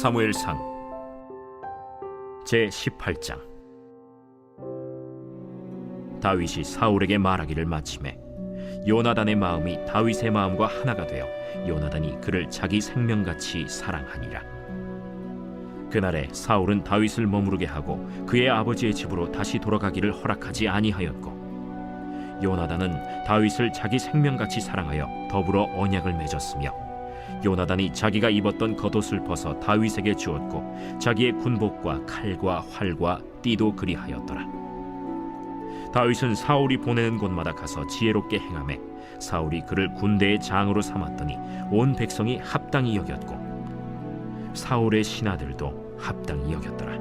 사무엘상 제18장. 다윗이 사울에게 말하기를 마치매 요나단의 마음이 다윗의 마음과 하나가 되어 요나단이 그를 자기 생명같이 사랑하니라. 그날에 사울은 다윗을 머무르게 하고 그의 아버지의 집으로 다시 돌아가기를 허락하지 아니하였고, 요나단은 다윗을 자기 생명같이 사랑하여 더불어 언약을 맺었으며, 요나단이 자기가 입었던 겉옷을 벗어 다윗에게 주었고 자기의 군복과 칼과 활과 띠도 그리하였더라. 다윗은 사울이 보내는 곳마다 가서 지혜롭게 행하매 사울이 그를 군대의 장으로 삼았더니 온 백성이 합당히 여겼고 사울의 신하들도 합당히 여겼더라.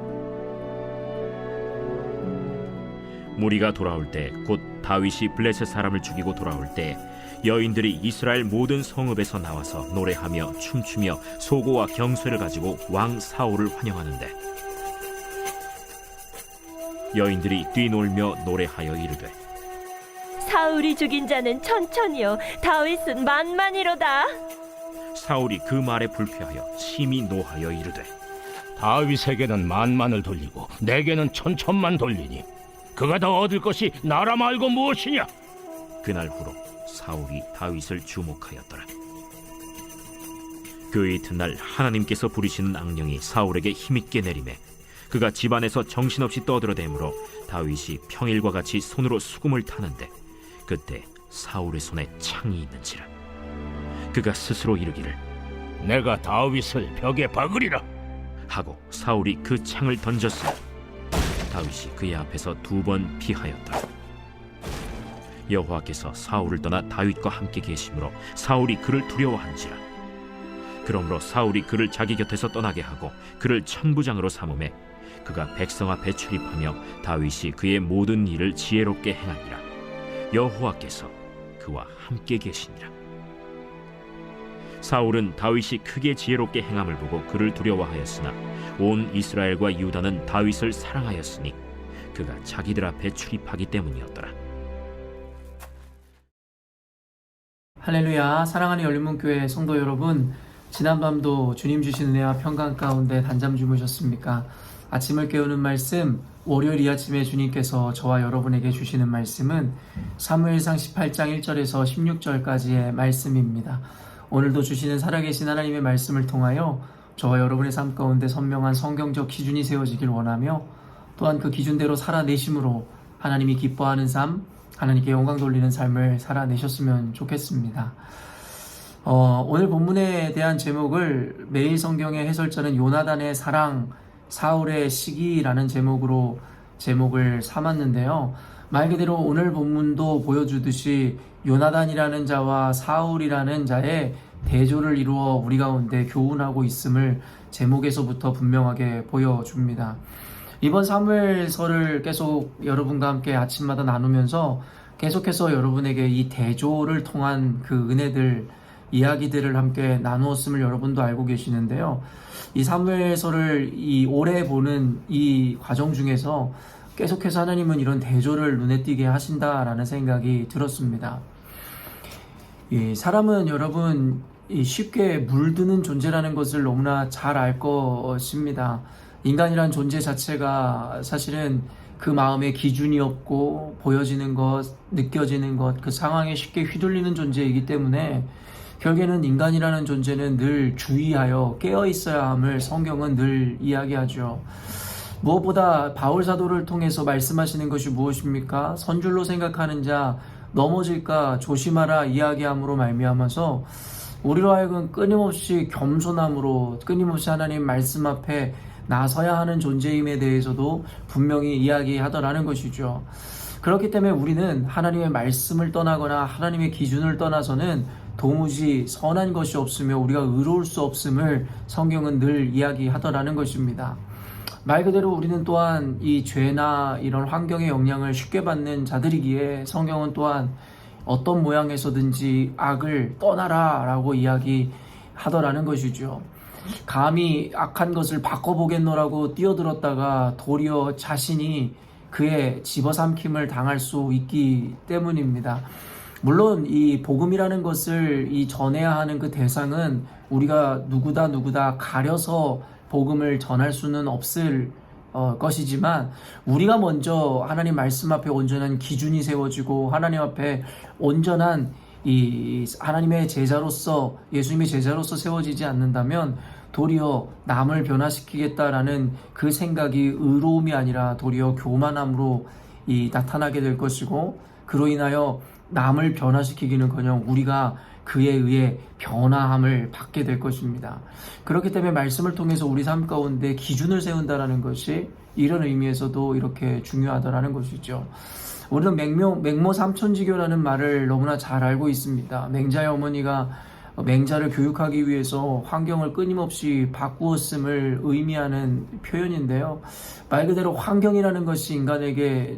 무리가 돌아올 때 곧 다윗이 블레셋 사람을 죽이고 돌아올 때 여인들이 이스라엘 모든 성읍에서 나와서 노래하며 춤추며 소고와 경쇠를 가지고 왕 사울을 환영하는데, 여인들이 뛰놀며 노래하여 이르되 사울이 죽인 자는 천천히요 다윗은 만만이로다. 사울이 그 말에 불쾌하여 심히 노하여 이르되 다윗에게는 만만을 돌리고 내게는 천천만 돌리니 그가 더 얻을 것이 나라 말고 무엇이냐? 그날 후로 사울이 다윗을 주목하였더라. 그 이튿날 하나님께서 부리시는 악령이 사울에게 힘있게 내리매 그가 집안에서 정신없이 떠들어대므로 다윗이 평일과 같이 손으로 수금을 타는데, 그때 사울의 손에 창이 있는지라. 그가 스스로 이르기를 내가 다윗을 벽에 박으리라 하고 사울이 그 창을 던졌으니 다윗이 그의 앞에서 2번 피하였더라. 여호와께서 사울을 떠나 다윗과 함께 계심으로 사울이 그를 두려워한지라. 그러므로 사울이 그를 자기 곁에서 떠나게 하고 그를 천부장으로 삼음에 그가 백성 앞에 출입하며 다윗이 그의 모든 일을 지혜롭게 행하니라. 여호와께서 그와 함께 계시니라. 사울은 다윗이 크게 지혜롭게 행함을 보고 그를 두려워하였으나 온 이스라엘과 유다는 다윗을 사랑하였으니 그가 자기들 앞에 출입하기 때문이었더라. 할렐루야. 사랑하는 열린문교회 성도 여러분, 지난밤도 주님 주신 은혜와 평강 가운데 단잠 주무셨습니까? 아침을 깨우는 말씀, 월요일 이 아침에 주님께서 저와 여러분에게 주시는 말씀은 사무엘상 18장 1절에서 16절까지의 말씀입니다. 오늘도 주시는 살아계신 하나님의 말씀을 통하여 저와 여러분의 삶 가운데 선명한 성경적 기준이 세워지길 원하며, 또한 그 기준대로 살아내심으로 하나님이 기뻐하는 삶, 하나님께 영광 돌리는 삶을 살아내셨으면 좋겠습니다. 오늘 본문에 대한 제목을 매일 성경의 해설자는 요나단의 사랑, 사울의 시기라는 제목으로 제목을 삼았는데요. 말 그대로 오늘 본문도 보여주듯이 요나단이라는 자와 사울이라는 자의 대조를 이루어 우리 가운데 교훈하고 있음을 제목에서부터 분명하게 보여줍니다. 이번 사무엘서를 계속 여러분과 함께 아침마다 나누면서 계속해서 여러분에게 이 대조를 통한 그 은혜들, 이야기들을 함께 나누었음을 여러분도 알고 계시는데요. 이 사무엘서를 이 오래 보는 이 과정 중에서 계속해서 하나님은 이런 대조를 눈에 띄게 하신다라는 생각이 들었습니다. 이 사람은 여러분 쉽게 물드는 존재라는 것을 너무나 잘 알 것입니다. 인간이란 존재 자체가 사실은 그 마음에 기준이 없고 보여지는 것, 느껴지는 것, 그 상황에 쉽게 휘둘리는 존재이기 때문에 결국에는 인간이라는 존재는 늘 주의하여 깨어 있어야 함을 성경은 늘 이야기하죠. 무엇보다 바울 사도를 통해서 말씀하시는 것이 무엇입니까? 선줄로 생각하는 자 넘어질까 조심하라 이야기함으로 말미암아서 우리로 하여금 끊임없이 겸손함으로 끊임없이 하나님 말씀 앞에 나서야 하는 존재임에 대해서도 분명히 이야기하더라는 것이죠. 그렇기 때문에 우리는 하나님의 말씀을 떠나거나 하나님의 기준을 떠나서는 도무지 선한 것이 없으며 우리가 의로울 수 없음을 성경은 늘 이야기하더라는 것입니다. 말 그대로 우리는 또한 이 죄나 이런 환경의 영향을 쉽게 받는 자들이기에 성경은 또한 어떤 모양에서든지 악을 떠나라 라고 이야기하더라는 것이죠. 감히 악한 것을 바꿔보겠노라고 뛰어들었다가 도리어 자신이 그의 집어삼킴을 당할 수 있기 때문입니다. 물론 이 복음이라는 것을 이 전해야 하는 그 대상은 우리가 누구다 가려서 복음을 전할 수는 없을 것이지만 우리가 먼저 하나님 말씀 앞에 온전한 기준이 세워지고 하나님 앞에 온전한 이 하나님의 제자로서 예수님의 제자로서 세워지지 않는다면 도리어 남을 변화시키겠다라는 그 생각이 의로움이 아니라 도리어 교만함으로 나타나게 될 것이고, 그로 인하여 남을 변화시키기는커녕 우리가 그에 의해 변화함을 받게 될 것입니다. 그렇기 때문에 말씀을 통해서 우리 삶 가운데 기준을 세운다라는 것이 이런 의미에서도 이렇게 중요하다라는 것이죠. 우리는 맹모 삼천지교라는 말을 너무나 잘 알고 있습니다. 맹자의 어머니가 맹자를 교육하기 위해서 환경을 끊임없이 바꾸었음을 의미하는 표현인데요. 말 그대로 환경이라는 것이 인간에게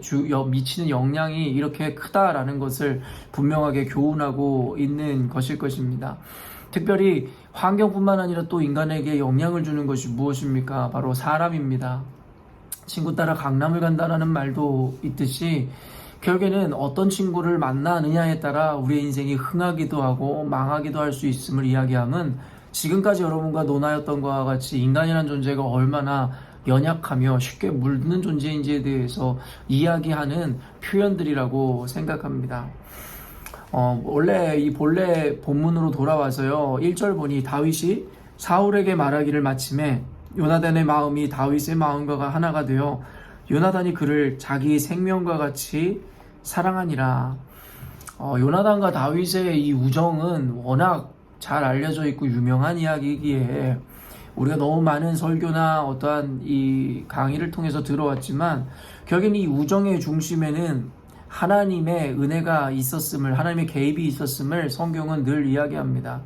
미치는 영향이 이렇게 크다라는 것을 분명하게 교훈하고 있는 것일 것입니다. 특별히 환경뿐만 아니라 또 인간에게 영향을 주는 것이 무엇입니까? 바로 사람입니다. 친구 따라 강남을 간다라는 말도 있듯이 결국에는 어떤 친구를 만나느냐에 따라 우리의 인생이 흥하기도 하고 망하기도 할 수 있음을 이야기함은 지금까지 여러분과 논하였던 것과 같이 인간이라는 존재가 얼마나 연약하며 쉽게 물드는 존재인지에 대해서 이야기하는 표현들이라고 생각합니다. 원래 이 본래 본문으로 돌아와서요, 1절 보니 다윗이 사울에게 말하기를 마침에 요나단의 마음이 다윗의 마음과 하나가 되어 요나단이 그를 자기 생명과 같이 사랑하니라. 요나단과 다윗의 이 우정은 워낙 잘 알려져 있고 유명한 이야기이기에 우리가 너무 많은 설교나 어떠한 이 강의를 통해서 들어왔지만 결국엔 이 우정의 중심에는 하나님의 은혜가 있었음을, 하나님의 개입이 있었음을 성경은 늘 이야기합니다.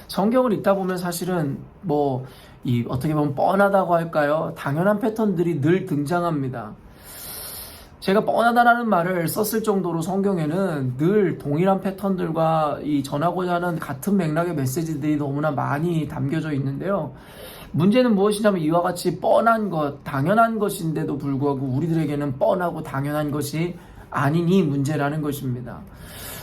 성경을 읽다 보면 사실은 어떻게 보면 뻔하다고 할까요? 당연한 패턴들이 늘 등장합니다. 제가 뻔하다라는 말을 썼을 정도로 성경에는 늘 동일한 패턴들과 이 전하고자 하는 같은 맥락의 메시지들이 너무나 많이 담겨져 있는데요. 문제는 무엇이냐면 이와 같이 뻔한 것, 당연한 것인데도 불구하고 우리들에게는 뻔하고 당연한 것이 아니니 문제라는 것입니다.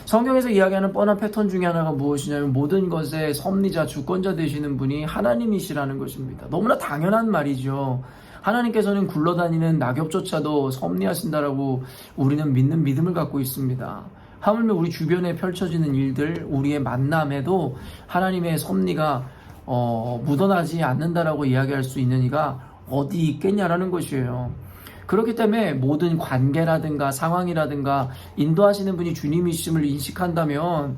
성경에서 이야기하는 뻔한 패턴 중에 하나가 무엇이냐면 모든 것의 섭리자, 주권자 되시는 분이 하나님이시라는 것입니다. 너무나 당연한 말이죠. 하나님께서는 굴러다니는 낙엽조차도 섭리하신다라고 우리는 믿는 믿음을 갖고 있습니다. 하물며 우리 주변에 펼쳐지는 일들, 우리의 만남에도 하나님의 섭리가 묻어나지 않는다라고 이야기할 수 있는 이가 어디 있겠냐라는 것이에요. 그렇기 때문에 모든 관계라든가 상황이라든가 인도하시는 분이 주님이심을 인식한다면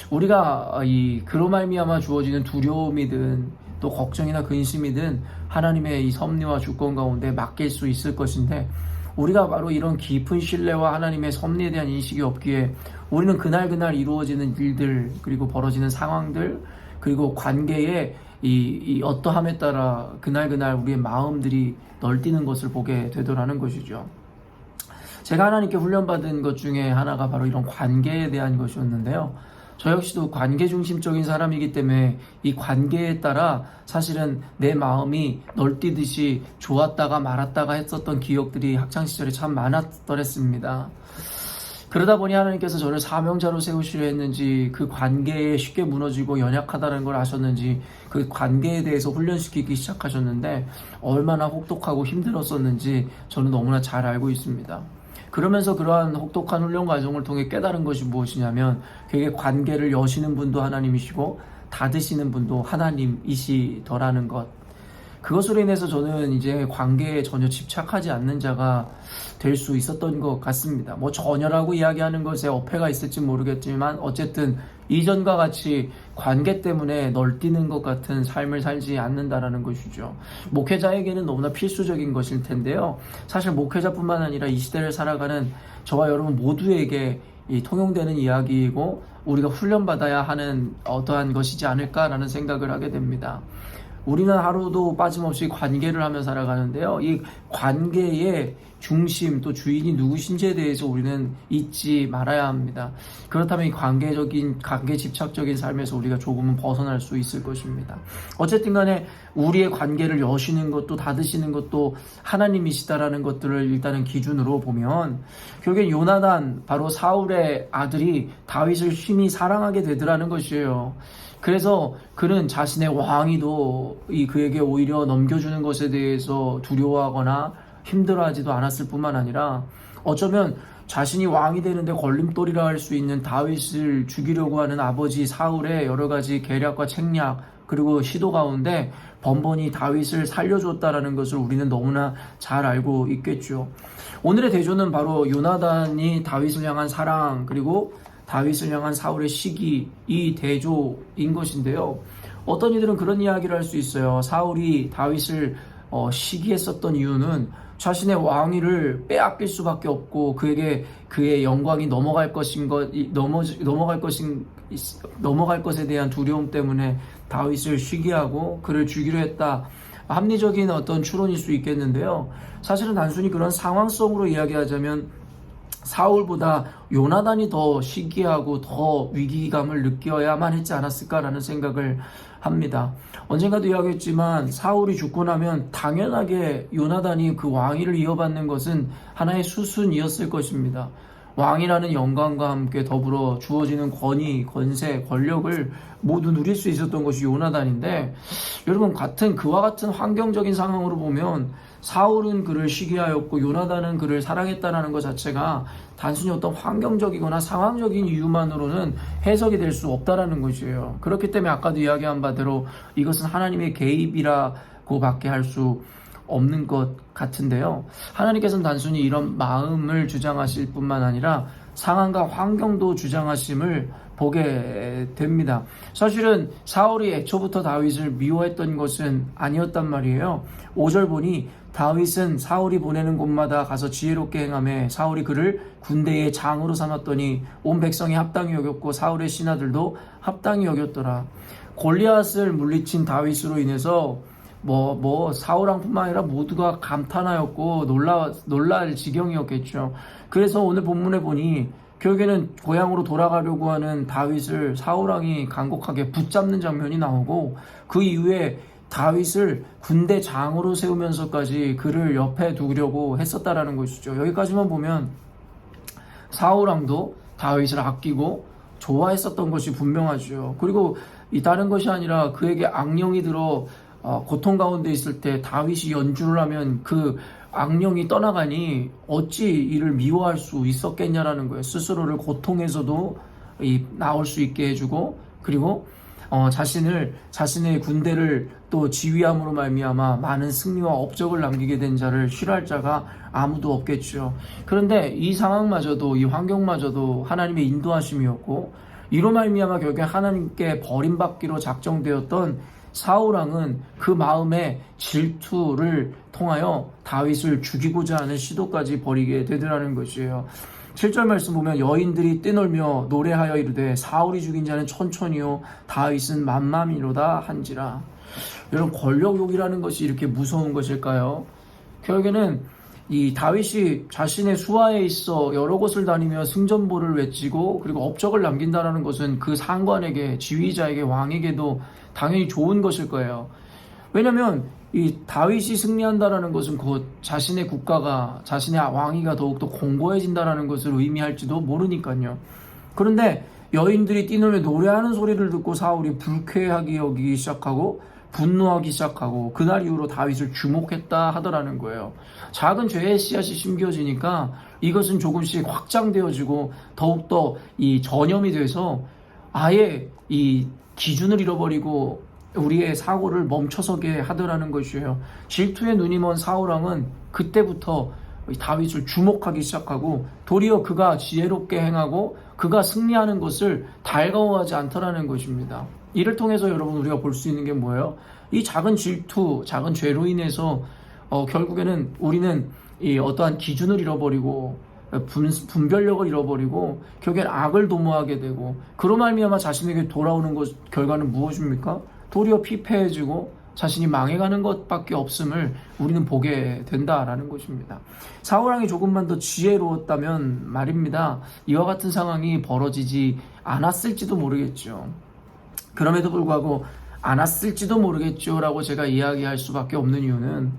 우리가 그로 말미암아 주어지는 두려움이든 또 걱정이나 근심이든 하나님의 이 섭리와 주권 가운데 맡길 수 있을 것인데, 우리가 바로 이런 깊은 신뢰와 하나님의 섭리에 대한 인식이 없기에 우리는 그날 이루어지는 일들, 그리고 벌어지는 상황들, 그리고 관계의 이 어떠함에 따라 그날 우리의 마음들이 널뛰는 것을 보게 되더라는 것이죠. 제가 하나님께 훈련받은 것 중에 하나가 바로 이런 관계에 대한 것이었는데요. 저 역시도 관계 중심적인 사람이기 때문에 이 관계에 따라 사실은 내 마음이 널뛰듯이 좋았다가 말았다가 했었던 기억들이 학창시절에 참 많았더랬습니다. 그러다 보니 하나님께서 저를 사명자로 세우시려 했는지, 그 관계에 쉽게 무너지고 연약하다는 걸 아셨는지 그 관계에 대해서 훈련시키기 시작하셨는데 얼마나 혹독하고 힘들었었는지 저는 너무나 잘 알고 있습니다. 그러면서 그러한 혹독한 훈련 과정을 통해 깨달은 것이 무엇이냐면 그게 관계를 여시는 분도 하나님이시고 닫으시는 분도 하나님이시더라는 것. 그것으로 인해서 저는 이제 관계에 전혀 집착하지 않는 자가 될 수 있었던 것 같습니다. 전혀라고 이야기하는 것에 어폐가 있을지 모르겠지만 어쨌든 이전과 같이 관계 때문에 널뛰는 것 같은 삶을 살지 않는다라는 것이죠. 목회자에게는 너무나 필수적인 것일 텐데요. 사실 목회자뿐만 아니라 이 시대를 살아가는 저와 여러분 모두에게 통용되는 이야기이고 우리가 훈련받아야 하는 어떠한 것이지 않을까라는 생각을 하게 됩니다. 우리는 하루도 빠짐없이 관계를 하며 살아가는데요. 이 관계의 중심 또 주인이 누구신지에 대해서 우리는 잊지 말아야 합니다. 그렇다면 이 관계 집착적인 삶에서 우리가 조금은 벗어날 수 있을 것입니다. 어쨌든 간에 우리의 관계를 여시는 것도 닫으시는 것도 하나님이시다라는 것들을 일단은 기준으로 보면 결국엔 요나단 바로 사울의 아들이 다윗을 심히 사랑하게 되더라는 것이에요. 그래서 그는 자신의 왕위도 그에게 오히려 넘겨주는 것에 대해서 두려워하거나 힘들어하지도 않았을 뿐만 아니라 어쩌면 자신이 왕이 되는데 걸림돌이라 할 수 있는 다윗을 죽이려고 하는 아버지 사울의 여러 가지 계략과 책략 그리고 시도 가운데 번번이 다윗을 살려줬다라는 것을 우리는 너무나 잘 알고 있겠죠. 오늘의 대조는 바로 요나단이 다윗을 향한 사랑 그리고 다윗을 향한 사울의 시기 이 대조인 것인데요. 어떤 이들은 그런 이야기를 할 수 있어요. 사울이 다윗을 시기했었던 이유는 자신의 왕위를 빼앗길 수밖에 없고 그에게 그의 영광이 넘어갈 것에 대한 두려움 때문에 다윗을 시기하고 그를 죽이려 했다. 합리적인 어떤 추론일 수 있겠는데요. 사실은 단순히 그런 상황성으로 이야기하자면 사울보다 요나단이 더 시기하고 더 위기감을 느껴야만 했지 않았을까라는 생각을 합니다. 언젠가도 이야기했지만 사울이 죽고 나면 당연하게 요나단이 그 왕위를 이어받는 것은 하나의 수순이었을 것입니다. 왕이라는 영광과 함께 더불어 주어지는 권위, 권세, 권력을 모두 누릴 수 있었던 것이 요나단인데 여러분 그와 같은 환경적인 상황으로 보면 사울은 그를 시기하였고 요나단은 그를 사랑했다는 것 자체가 단순히 어떤 환경적이거나 상황적인 이유만으로는 해석이 될 수 없다라는 것이에요. 그렇기 때문에 아까도 이야기한 바대로 이것은 하나님의 개입이라고 밖에 할 수 없는 것 같은데요. 하나님께서는 단순히 이런 마음을 주장하실 뿐만 아니라 상황과 환경도 주장하심을 보게 됩니다. 사실은 사울이 애초부터 다윗을 미워했던 것은 아니었단 말이에요. 5절 보니 다윗은 사울이 보내는 곳마다 가서 지혜롭게 행하며 사울이 그를 군대의 장으로 삼았더니 온 백성이 합당히 여겼고 사울의 신하들도 합당히 여겼더라. 골리앗을 물리친 다윗으로 인해서 사울왕뿐만 아니라 모두가 감탄하였고 놀랄 지경이었겠죠. 그래서 오늘 본문에 보니 결국에는 고향으로 돌아가려고 하는 다윗을 사울왕이 간곡하게 붙잡는 장면이 나오고 그 이후에 다윗을 군대장으로 세우면서까지 그를 옆에 두려고 했었다라는 것이죠. 여기까지만 보면 사울왕도 다윗을 아끼고 좋아했었던 것이 분명하죠. 그리고 다른 것이 아니라 그에게 악령이 들어 고통 가운데 있을 때 다윗이 연주를 하면 그 악령이 떠나가니 어찌 이를 미워할 수 있었겠냐라는 거예요. 스스로를 고통에서도 나올 수 있게 해주고 그리고 자신의 군대를 또 지휘함으로 말미암아 많은 승리와 업적을 남기게 된 자를 싫어할 자가 아무도 없겠죠. 그런데 이 상황마저도 이 환경마저도 하나님의 인도하심이었고 이로 말미암아 결국에 하나님께 버림받기로 작정되었던 사울왕은 그 마음의 질투를 통하여 다윗을 죽이고자 하는 시도까지 벌이게 되더라는 것이에요. 7절 말씀 보면 여인들이 뛰놀며 노래하여 이르되 사울이 죽인 자는 천천히요 다윗은 만만이로다 한지라. 여러분 권력욕이라는 것이 이렇게 무서운 것일까요? 결국에는 이 다윗이 자신의 수하에 있어 여러 곳을 다니며 승전보를 외치고 그리고 업적을 남긴다는 것은 그 상관에게 지휘자에게 왕에게도 당연히 좋은 것일 거예요. 왜냐하면 이 다윗이 승리한다라는 것은 곧 자신의 국가가 자신의 왕위가 더욱더 공고해진다라는 것을 의미할지도 모르니까요. 그런데 여인들이 뛰놀며 노래하는 소리를 듣고 사울이 불쾌하게 여기기 시작하고 분노하기 시작하고 그날 이후로 다윗을 주목했다 하더라는 거예요. 작은 죄의 씨앗이 심겨지니까 이것은 조금씩 확장되어지고 더욱더 이 전염이 돼서 아예 이 기준을 잃어버리고 우리의 사고를 멈춰서게 하더라는 것이에요. 질투의 눈이 먼 사울왕은 그때부터 다윗을 주목하기 시작하고 도리어 그가 지혜롭게 행하고 그가 승리하는 것을 달가워하지 않더라는 것입니다. 이를 통해서 여러분 우리가 볼 수 있는 게 뭐예요? 이 작은 질투, 작은 죄로 인해서 결국에는 우리는 이 어떠한 기준을 잃어버리고 분별력을 잃어버리고 결국엔 악을 도모하게 되고 그로 말미암아 자신에게 돌아오는 것 결과는 무엇입니까? 도리어 피폐해지고 자신이 망해가는 것밖에 없음을 우리는 보게 된다라는 것입니다. 사울왕이 조금만 더 지혜로웠다면 말입니다. 이와 같은 상황이 벌어지지 않았을지도 모르겠죠. 그럼에도 불구하고 않았을지도 모르겠죠 라고 제가 이야기할 수밖에 없는 이유는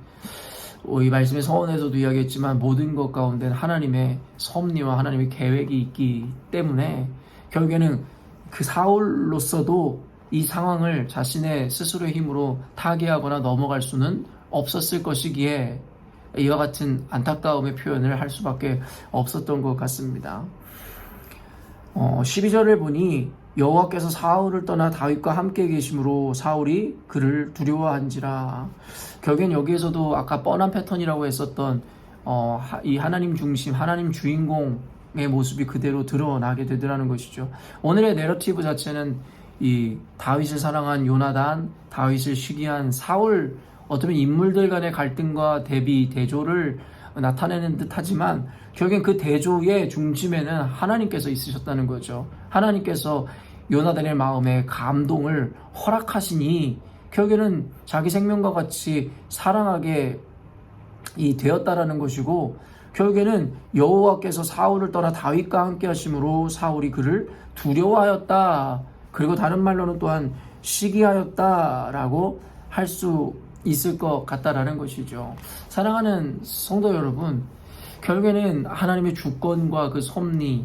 이 말씀의 서원에서도 이야기했지만 모든 것 가운데 하나님의 섭리와 하나님의 계획이 있기 때문에 결국에는 그 사울로서도 이 상황을 자신의 스스로의 힘으로 타개하거나 넘어갈 수는 없었을 것이기에 이와 같은 안타까움의 표현을 할 수밖에 없었던 것 같습니다. 12절을 보니 여호와께서 사울을 떠나 다윗과 함께 계심으로 사울이 그를 두려워한지라. 결국엔 여기에서도 아까 뻔한 패턴이라고 했었던 이 하나님 중심, 하나님 주인공의 모습이 그대로 드러나게 되더라는 것이죠. 오늘의 내러티브 자체는 이 다윗을 사랑한 요나단, 다윗을 시기한 사울, 어쩌면 인물들 간의 갈등과 대비, 대조를 나타내는 듯 하지만 결국엔 그 대조의 중심에는 하나님께서 있으셨다는 거죠. 하나님께서 요나단의 마음에 감동을 허락하시니 결국에는 자기 생명과 같이 사랑하게 되었다라는 것이고, 결국에는 여호와께서 사울을 떠나 다윗과 함께 하심으로 사울이 그를 두려워하였다. 그리고 다른 말로는 또한 시기하였다라고 할 수 있을 것 같다라는 것이죠. 사랑하는 성도 여러분, 결국에는 하나님의 주권과 그 섭리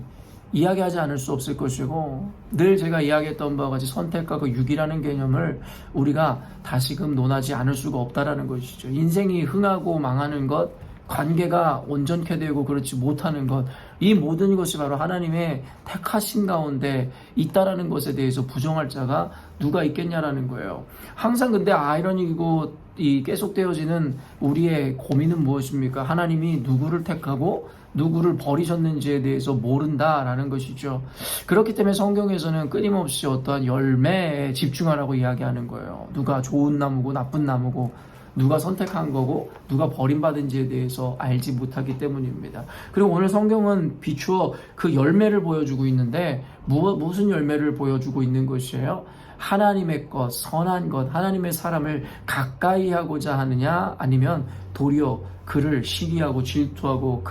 이야기하지 않을 수 없을 것이고, 늘 제가 이야기했던 바와 같이 선택과 그 유기라는 개념을 우리가 다시금 논하지 않을 수가 없다라는 것이죠. 인생이 흥하고 망하는 것, 관계가 온전케 되고 그렇지 못하는 것, 이 모든 것이 바로 하나님의 택하신 가운데 있다라는 것에 대해서 부정할 자가 누가 있겠냐라는 거예요. 항상 근데 아이러니고 이 계속되어지는 우리의 고민은 무엇입니까? 하나님이 누구를 택하고 누구를 버리셨는지에 대해서 모른다라는 것이죠. 그렇기 때문에 성경에서는 끊임없이 어떠한 열매에 집중하라고 이야기하는 거예요. 누가 좋은 나무고 나쁜 나무고, 누가 선택한 거고 누가 버림받은지에 대해서 알지 못하기 때문입니다. 그리고 오늘 성경은 비추어 그 열매를 보여주고 있는데 무슨 열매를 보여주고 있는 것이에요? 하나님의 것, 선한 것, 하나님의 사람을 가까이 하고자 하느냐, 아니면 도리어 그를 시기하고 질투하고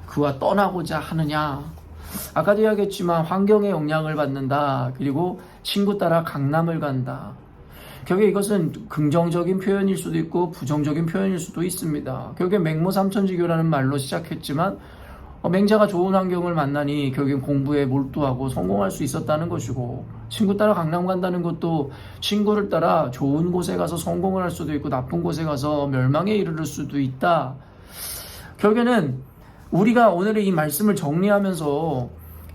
그와 떠나고자 하느냐. 아까도 이야기했지만 환경의 영향을 받는다. 그리고 친구 따라 강남을 간다. 결국에 이것은 긍정적인 표현일 수도 있고 부정적인 표현일 수도 있습니다. 결국에 맹모삼천지교라는 말로 시작했지만 맹자가 좋은 환경을 만나니 결국엔 공부에 몰두하고 성공할 수 있었다는 것이고, 친구 따라 강남 간다는 것도 친구를 따라 좋은 곳에 가서 성공을 할 수도 있고 나쁜 곳에 가서 멸망에 이르를 수도 있다. 결국에는 우리가 오늘의 이 말씀을 정리하면서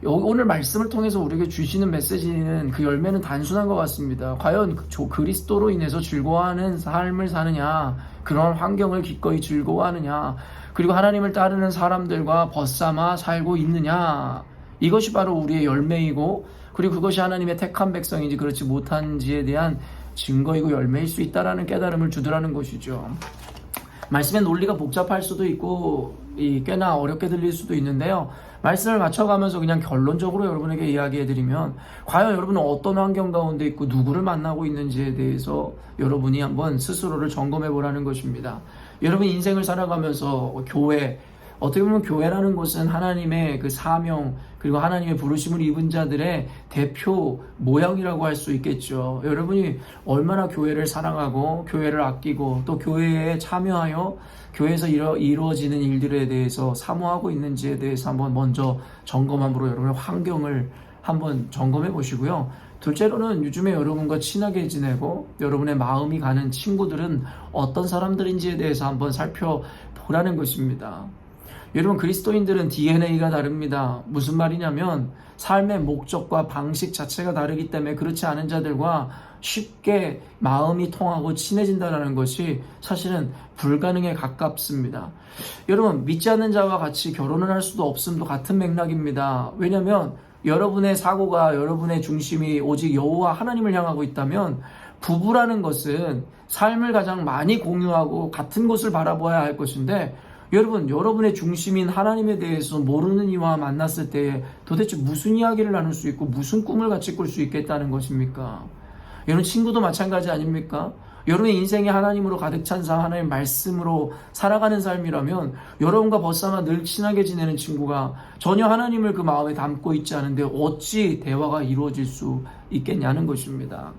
오늘 말씀을 통해서 우리에게 주시는 메시지는, 그 열매는 단순한 것 같습니다. 과연 그리스도로 인해서 즐거워하는 삶을 사느냐, 그런 환경을 기꺼이 즐거워하느냐, 그리고 하나님을 따르는 사람들과 벗삼아 살고 있느냐, 이것이 바로 우리의 열매이고, 그리고 그것이 하나님의 택한 백성인지 그렇지 못한지에 대한 증거이고 열매일 수 있다라는 깨달음을 주더라는 것이죠. 말씀의 논리가 복잡할 수도 있고 꽤나 어렵게 들릴 수도 있는데요, 말씀을 맞춰가면서 그냥 결론적으로 여러분에게 이야기해드리면, 과연 여러분은 어떤 환경 가운데 있고 누구를 만나고 있는지에 대해서 여러분이 한번 스스로를 점검해보라는 것입니다. 여러분 인생을 살아가면서 교회, 어떻게 보면 교회라는 것은 하나님의 그 사명, 그리고 하나님의 부르심을 입은 자들의 대표 모양이라고 할 수 있겠죠. 여러분이 얼마나 교회를 사랑하고 교회를 아끼고 또 교회에 참여하여 교회에서 이루어지는 일들에 대해서 사모하고 있는지에 대해서 한번 먼저 점검함으로 여러분의 환경을 한번 점검해 보시고요. 둘째로는 요즘에 여러분과 친하게 지내고 여러분의 마음이 가는 친구들은 어떤 사람들인지에 대해서 한번 살펴보라는 것입니다. 여러분, 그리스도인들은 DNA가 다릅니다. 무슨 말이냐면 삶의 목적과 방식 자체가 다르기 때문에 그렇지 않은 자들과 쉽게 마음이 통하고 친해진다는 것이 사실은 불가능에 가깝습니다. 여러분, 믿지 않는 자와 같이 결혼을 할 수도 없음도 같은 맥락입니다. 왜냐하면 여러분의 사고가, 여러분의 중심이 오직 여호와 하나님을 향하고 있다면 부부라는 것은 삶을 가장 많이 공유하고 같은 곳을 바라보아야 할 것인데, 여러분의 중심인 하나님에 대해서 모르는 이와 만났을 때 도대체 무슨 이야기를 나눌 수 있고 무슨 꿈을 같이 꿀 수 있겠다는 것입니까? 여러분, 친구도 마찬가지 아닙니까? 여러분의 인생이 하나님으로 가득 찬 삶, 하나님의 말씀으로 살아가는 삶이라면 여러분과 벗삼아 늘 친하게 지내는 친구가 전혀 하나님을 그 마음에 담고 있지 않은데 어찌 대화가 이루어질 수 있겠냐는 것입니다.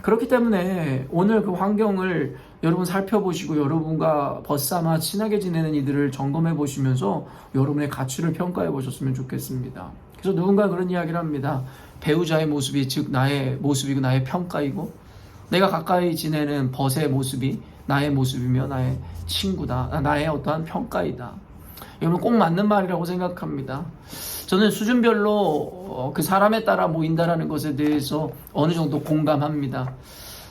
그렇기 때문에 오늘 그 환경을 여러분 살펴보시고 여러분과 벗삼아 친하게 지내는 이들을 점검해 보시면서 여러분의 가치를 평가해 보셨으면 좋겠습니다. 그래서 누군가 그런 이야기를 합니다. 배우자의 모습이 즉 나의 모습이고 나의 평가이고 내가 가까이 지내는 벗의 모습이 나의 모습이며 나의 친구다, 나의 어떠한 평가이다. 여러분 꼭 맞는 말이라고 생각합니다. 저는 수준별로 그 사람에 따라 모인다라는 것에 대해서 어느 정도 공감합니다.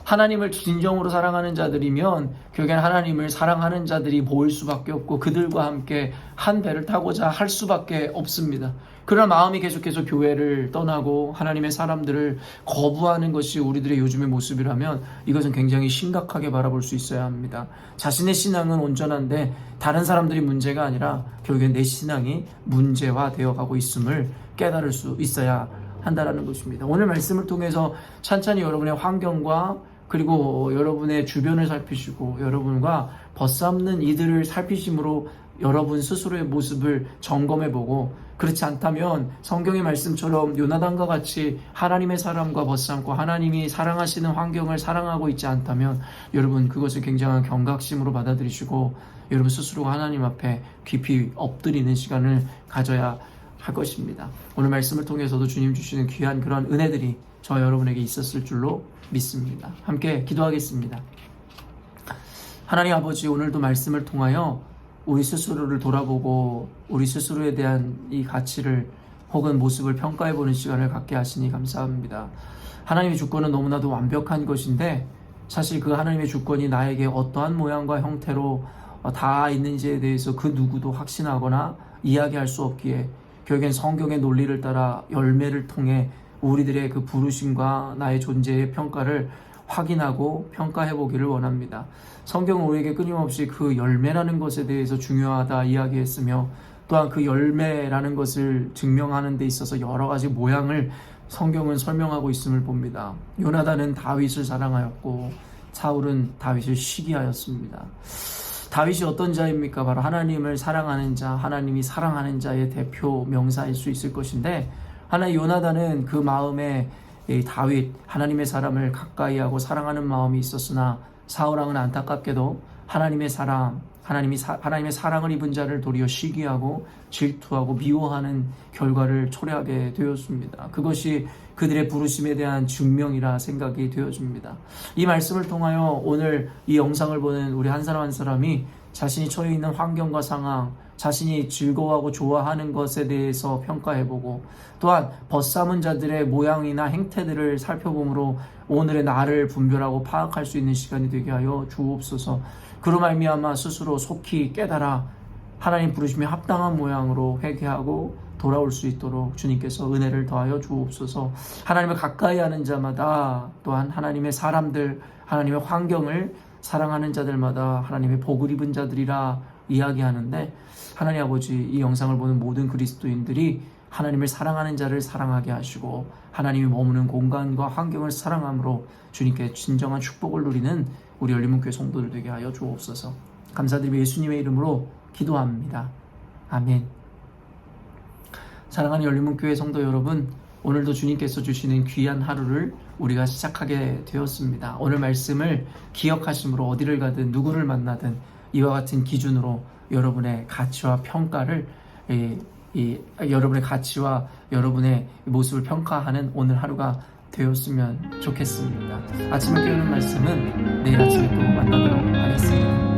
하나님을 진정으로 사랑하는 자들이면 결국엔 하나님을 사랑하는 자들이 모일 수밖에 없고 그들과 함께 한 배를 타고자 할 수밖에 없습니다. 그러나 마음이 계속해서 교회를 떠나고 하나님의 사람들을 거부하는 것이 우리들의 요즘의 모습이라면 이것은 굉장히 심각하게 바라볼 수 있어야 합니다. 자신의 신앙은 온전한데 다른 사람들이 문제가 아니라 결국엔 내 신앙이 문제화되어 가고 있음을 깨달을 수 있어야 한다라는 것입니다. 오늘 말씀을 통해서 찬찬히 여러분의 환경과 그리고 여러분의 주변을 살피시고 여러분과 벗삼는 이들을 살피심으로 여러분 스스로의 모습을 점검해보고 그렇지 않다면 성경의 말씀처럼 요나단과 같이 하나님의 사람과 벗삼고 하나님이 사랑하시는 환경을 사랑하고 있지 않다면 여러분 그것을 굉장한 경각심으로 받아들이시고 여러분 스스로가 하나님 앞에 깊이 엎드리는 시간을 가져야 할 것입니다. 오늘 말씀을 통해서도 주님 주시는 귀한 그런 은혜들이 저 여러분에게 있었을 줄로 믿습니다. 함께 기도하겠습니다. 하나님 아버지, 오늘도 말씀을 통하여 우리 스스로를 돌아보고 우리 스스로에 대한 이 가치를 혹은 모습을 평가해보는 시간을 갖게 하시니 감사합니다. 하나님의 주권은 너무나도 완벽한 것인데 사실 그 하나님의 주권이 나에게 어떠한 모양과 형태로 다 있는지에 대해서 그 누구도 확신하거나 이야기할 수 없기에 결국엔 성경의 논리를 따라 열매를 통해 우리들의 그 부르심과 나의 존재의 평가를 확인하고 평가해보기를 원합니다. 성경은 우리에게 끊임없이 그 열매라는 것에 대해서 중요하다 이야기했으며 또한 그 열매라는 것을 증명하는 데 있어서 여러 가지 모양을 성경은 설명하고 있음을 봅니다. 요나단은 다윗을 사랑하였고 사울은 다윗을 시기하였습니다. 다윗이 어떤 자입니까? 바로 하나님을 사랑하는 자, 하나님이 사랑하는 자의 대표 명사일 수 있을 것인데 하나 요나단은 그 마음에 다윗, 하나님의 사람을 가까이하고 사랑하는 마음이 있었으나 사울왕은 안타깝게도 하나님의 사랑, 하나님의 사랑을 입은 자를 도리어 시기하고 질투하고 미워하는 결과를 초래하게 되었습니다. 그것이 그들의 부르심에 대한 증명이라 생각이 되어집니다. 이 말씀을 통하여 오늘 이 영상을 보는 우리 한 사람 한 사람이 자신이 처해 있는 환경과 상황, 자신이 즐거워하고 좋아하는 것에 대해서 평가해보고 또한 벗삼은 자들의 모양이나 행태들을 살펴보므로 오늘의 나를 분별하고 파악할 수 있는 시간이 되게 하여 주옵소서. 그로 말미암아 스스로 속히 깨달아 하나님 부르심에 합당한 모양으로 회개하고 돌아올 수 있도록 주님께서 은혜를 더하여 주옵소서. 하나님을 가까이 하는 자마다 또한 하나님의 사람들, 하나님의 환경을 사랑하는 자들마다 하나님의 복을 입은 자들이라 이야기하는데 하나님 아버지, 이 영상을 보는 모든 그리스도인들이 하나님을 사랑하는 자를 사랑하게 하시고 하나님이 머무는 공간과 환경을 사랑함으로 주님께 진정한 축복을 누리는 우리 열린문교회 성도들 되게 하여 주옵소서. 감사드리며 예수님의 이름으로 기도합니다. 아멘. 사랑하는 열린문교회 성도 여러분, 오늘도 주님께서 주시는 귀한 하루를 우리가 시작하게 되었습니다. 오늘 말씀을 기억하심으로 어디를 가든 누구를 만나든 이와 같은 기준으로 여러분의 가치와 평가를 여러분의 가치와 여러분의 모습을 평가하는 오늘 하루가 되었으면 좋겠습니다. 아침을 깨우는 말씀은 내일 아침에 또 만나도록 하겠습니다.